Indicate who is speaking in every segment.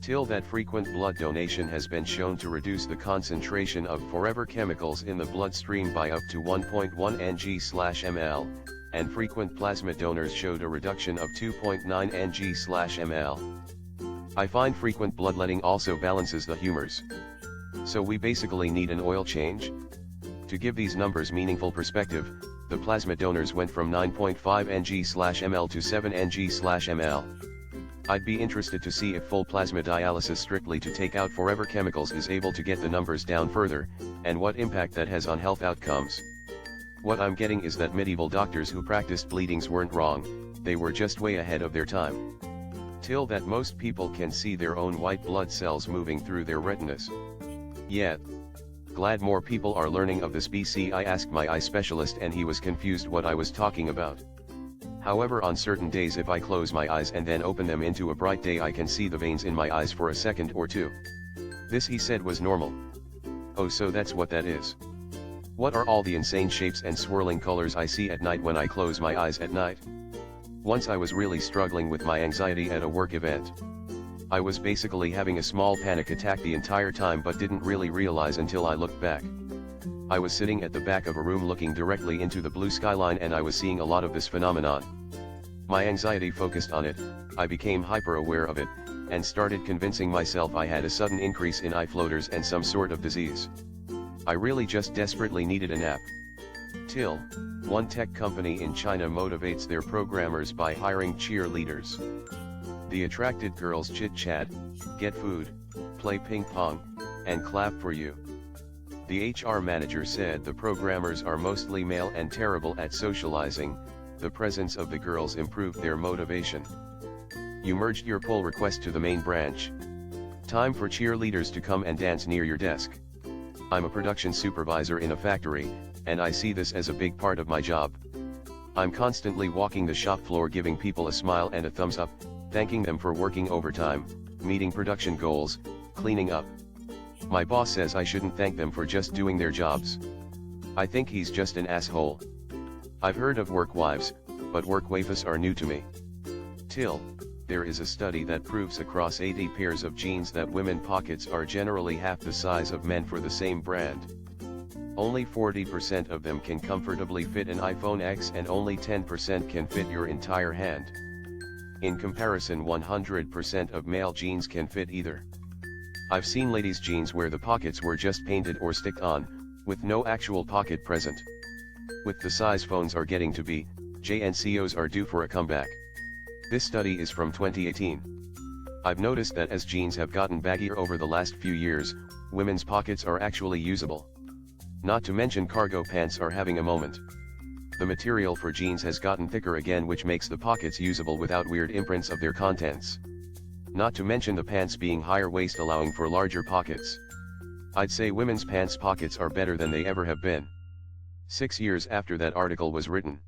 Speaker 1: TIL that frequent blood donation has been shown to reduce the concentration of forever chemicals in the bloodstream by up to 1.1 ng/ml, and frequent plasma donors showed a reduction of 2.9 ng/ml. I find frequent bloodletting also balances the humors. So we basically need an oil change? To give these numbers meaningful perspective, the plasma donors went from 9.5 ng/ml to 7 ng/ml. I'd be interested to see if full plasma dialysis strictly to take out forever chemicals is able to get the numbers down further, and what impact that has on health outcomes. What I'm getting is that medieval doctors who practiced bleedings weren't wrong, they were just way ahead of their time. TIL that most people can see their own white blood cells moving through their retinas. Yeah. Glad more people are learning of this BC. I asked my eye specialist and he was confused what I was talking about. However, on certain days if I close my eyes and then open them into a bright day I can see the veins in my eyes for a second or two. This he said was normal. Oh, so that's what that is. What are all the insane shapes and swirling colors I see at night when I close my eyes at night? Once I was really struggling with my anxiety at a work event. I was basically having a small panic attack the entire time but didn't really realize until I looked back. I was sitting at the back of a room looking directly into the blue skyline and I was seeing a lot of this phenomenon. My anxiety focused on it, I became hyper-aware of it, and started convincing myself I had a sudden increase in eye floaters and some sort of disease. I really just desperately needed a nap. TIL, one tech company in China motivates their programmers by hiring cheerleaders. The attracted girls chit-chat, get food, play ping pong, and clap for you. The HR manager said the programmers are mostly male and terrible at socializing. The presence of the girls improved their motivation. You merged your pull request to the main branch. Time for cheerleaders to come and dance near your desk. I'm a production supervisor in a factory, and I see this as a big part of my job. I'm constantly walking the shop floor giving people a smile and a thumbs up, thanking them for working overtime, meeting production goals, cleaning up. My boss says I shouldn't thank them for just doing their jobs. I think he's just an asshole. I've heard of work wives, but work waifs are new to me. TIL, there is a study that proves across 80 pairs of jeans that women pockets are generally half the size of men for the same brand. Only 40% of them can comfortably fit an iPhone X and only 10% can fit your entire hand. In comparison, 100% of male jeans can fit either. I've seen ladies' jeans where the pockets were just painted or sticked on, with no actual pocket present. With the size phones are getting to be, JNCOs are due for a comeback. This study is from 2018. I've noticed that as jeans have gotten baggier over the last few years, women's pockets are actually usable. Not to mention cargo pants are having a moment. The material for jeans has gotten thicker again, which makes the pockets usable without weird imprints of their contents. Not to mention the pants being higher waist allowing for larger pockets. I'd say women's pants pockets are better than they ever have been. 6 years after that article was written.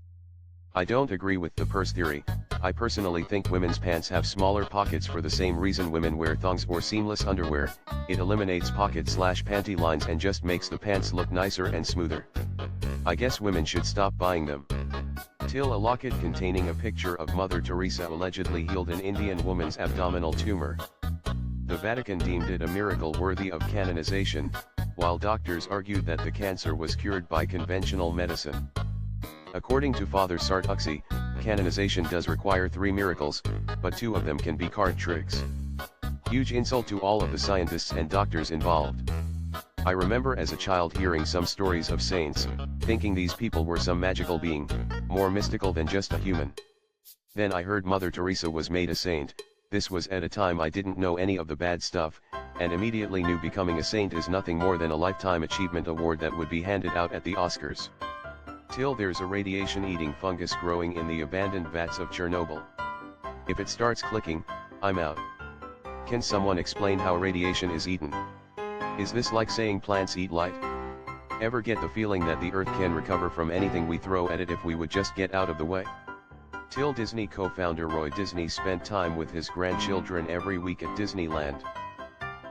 Speaker 1: I don't agree with the purse theory. I personally think women's pants have smaller pockets for the same reason women wear thongs or seamless underwear. It eliminates pocket/panty lines and just makes the pants look nicer and smoother. I guess women should stop buying them. TIL, a locket containing a picture of Mother Teresa allegedly healed an Indian woman's abdominal tumor. The Vatican deemed it a miracle worthy of canonization, while doctors argued that the cancer was cured by conventional medicine. According to Father Sartuxi, canonization does require 3 miracles, but 2 of them can be card tricks. Huge insult to all of the scientists and doctors involved. I remember as a child hearing some stories of saints, thinking these people were some magical being, more mystical than just a human. Then I heard Mother Teresa was made a saint. This was at a time I didn't know any of the bad stuff, and immediately knew becoming a saint is nothing more than a lifetime achievement award that would be handed out at the Oscars. TIL, there's a radiation-eating fungus growing in the abandoned vats of Chernobyl. If it starts clicking, I'm out. Can someone explain how radiation is eaten? Is this like saying plants eat light? Ever get the feeling that the Earth can recover from anything we throw at it if we would just get out of the way? TIL, Disney co-founder Roy Disney spent time with his grandchildren every week at Disneyland.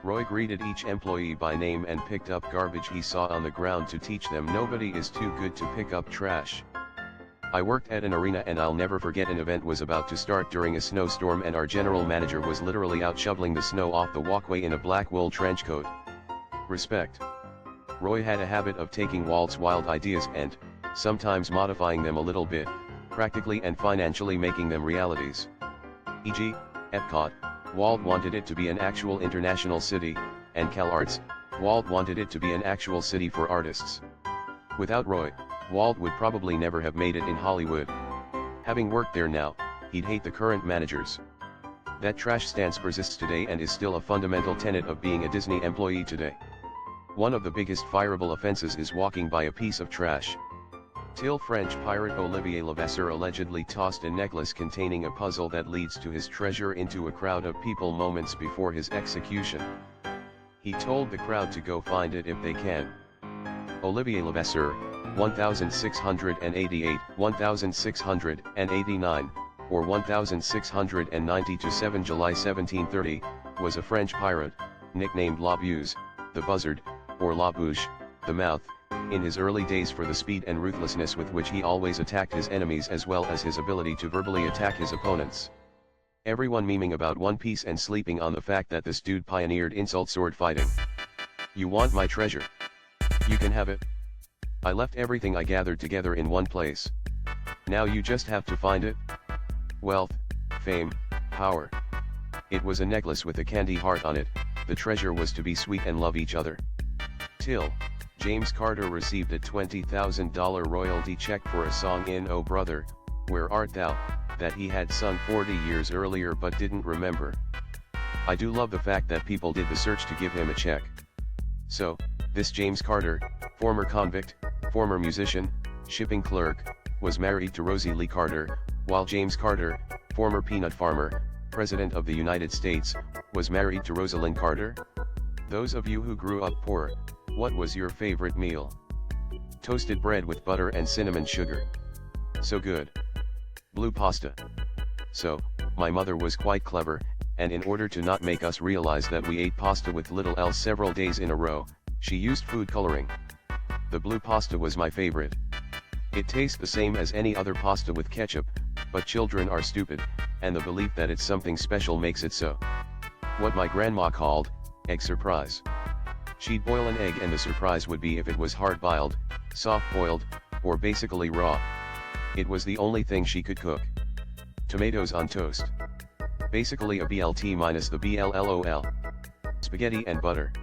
Speaker 1: Roy greeted each employee by name and picked up garbage he saw on the ground to teach them nobody is too good to pick up trash. I worked at an arena and I'll never forget an event was about to start during a snowstorm and our general manager was literally out shoveling the snow off the walkway in a black wool trench coat. Respect. Roy had a habit of taking Walt's wild ideas and, sometimes modifying them a little bit, practically and financially making them realities. E.g., Epcot, Walt wanted it to be an actual international city, and CalArts, Walt wanted it to be an actual city for artists. Without Roy, Walt would probably never have made it in Hollywood. Having worked there now, he'd hate the current managers. That trash stance persists today and is still a fundamental tenet of being a Disney employee today. One of the biggest fireable offenses is walking by a piece of trash. TIL French pirate Olivier Levasseur allegedly tossed a necklace containing a puzzle that leads to his treasure into a crowd of people moments before his execution. He told the crowd to go find it if they can. Olivier Levasseur, 1688, 1689, or 1690 to 7 July 1730, was a French pirate, nicknamed La Buse, the Buzzard, or La Bouche, the Mouth, in his early days for the speed and ruthlessness with which he always attacked his enemies as well as his ability to verbally attack his opponents. Everyone memeing about One Piece and sleeping on the fact that this dude pioneered insult sword fighting. You want my treasure? You can have it. I left everything I gathered together in one place. Now you just have to find it. Wealth, fame, power. It was a necklace with a candy heart on it. The treasure was to be sweet and love each other. TIL, James Carter received a $20,000 royalty check for a song in Oh Brother, Where Art Thou, that he had sung 40 years earlier but didn't remember. I do love the fact that people did the search to give him a check. So, this James Carter, former convict, former musician, shipping clerk, was married to Rosie Lee Carter, while James Carter, former peanut farmer, President of the United States, was married to Rosalind Carter? Those of you who grew up poor, what was your favorite meal? Toasted bread with butter and cinnamon sugar. So good. Blue pasta. So, my mother was quite clever, and in order to not make us realize that we ate pasta with little else several days in a row, she used food coloring. The blue pasta was my favorite. It tastes the same as any other pasta with ketchup, but children are stupid, and the belief that it's something special makes it so. What my grandma called, egg surprise. She'd boil an egg and the surprise would be if it was hard-boiled, soft-boiled, or basically raw. It was the only thing she could cook. Tomatoes on toast. Basically a BLT minus the BLLOL. Spaghetti and butter.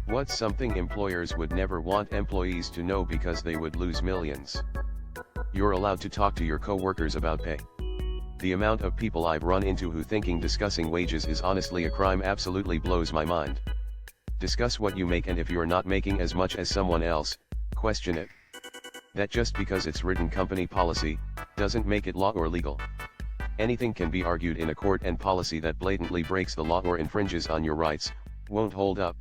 Speaker 1: What's something employers would never want employees to know because they would lose millions? You're allowed to talk to your co-workers about pay. The amount of people I've run into who thinking discussing wages is honestly a crime absolutely blows my mind. Discuss what you make, and if you're not making as much as someone else, question it. That just because it's written company policy, doesn't make it law or legal. Anything can be argued in a court, and policy that blatantly breaks the law or infringes on your rights, won't hold up.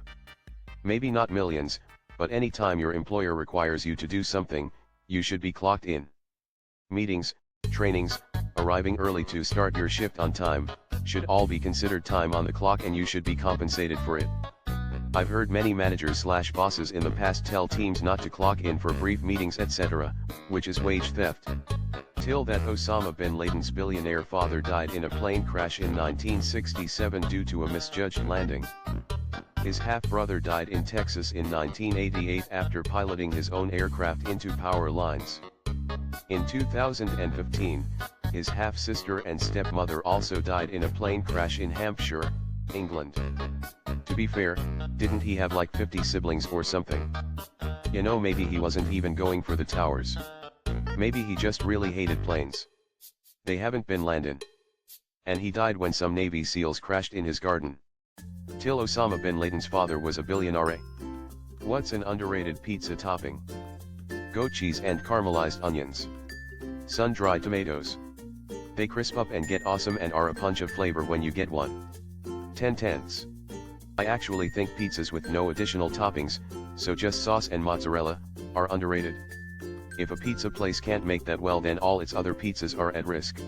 Speaker 1: Maybe not millions, but any time your employer requires you to do something, you should be clocked in. Meetings, trainings, arriving early to start your shift on time, should all be considered time on the clock, and you should be compensated for it. I've heard many managers/bosses in the past tell teams not to clock in for brief meetings etc., which is wage theft. Till that Osama bin Laden's billionaire father died in a plane crash in 1967 due to a misjudged landing. His half-brother died in Texas in 1988 after piloting his own aircraft into power lines. In 2015, his half-sister and stepmother also died in a plane crash in Hampshire, England. To be fair, didn't he have like 50 siblings or something? You know, maybe he wasn't even going for the towers. Maybe he just really hated planes. They haven't been landing. And he died when some Navy SEALs crashed in his garden. Till Osama bin Laden's father was a billionaire. What's an underrated pizza topping? Goat cheese and caramelized onions. Sun-dried tomatoes. They crisp up and get awesome and are a punch of flavor when you get one. 10/10. I actually think pizzas with no additional toppings, so just sauce and mozzarella, are underrated. If a pizza place can't make that well, then all its other pizzas are at risk.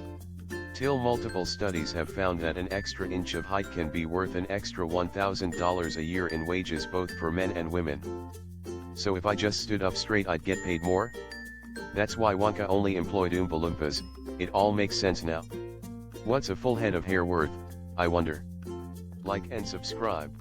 Speaker 1: Till multiple studies have found that an extra inch of height can be worth an extra $1,000 a year in wages both for men and women. So if I just stood up straight, I'd get paid more? That's why Wonka only employed Oompa Loompas. It all makes sense now. What's a full head of hair worth, I wonder? Like and subscribe.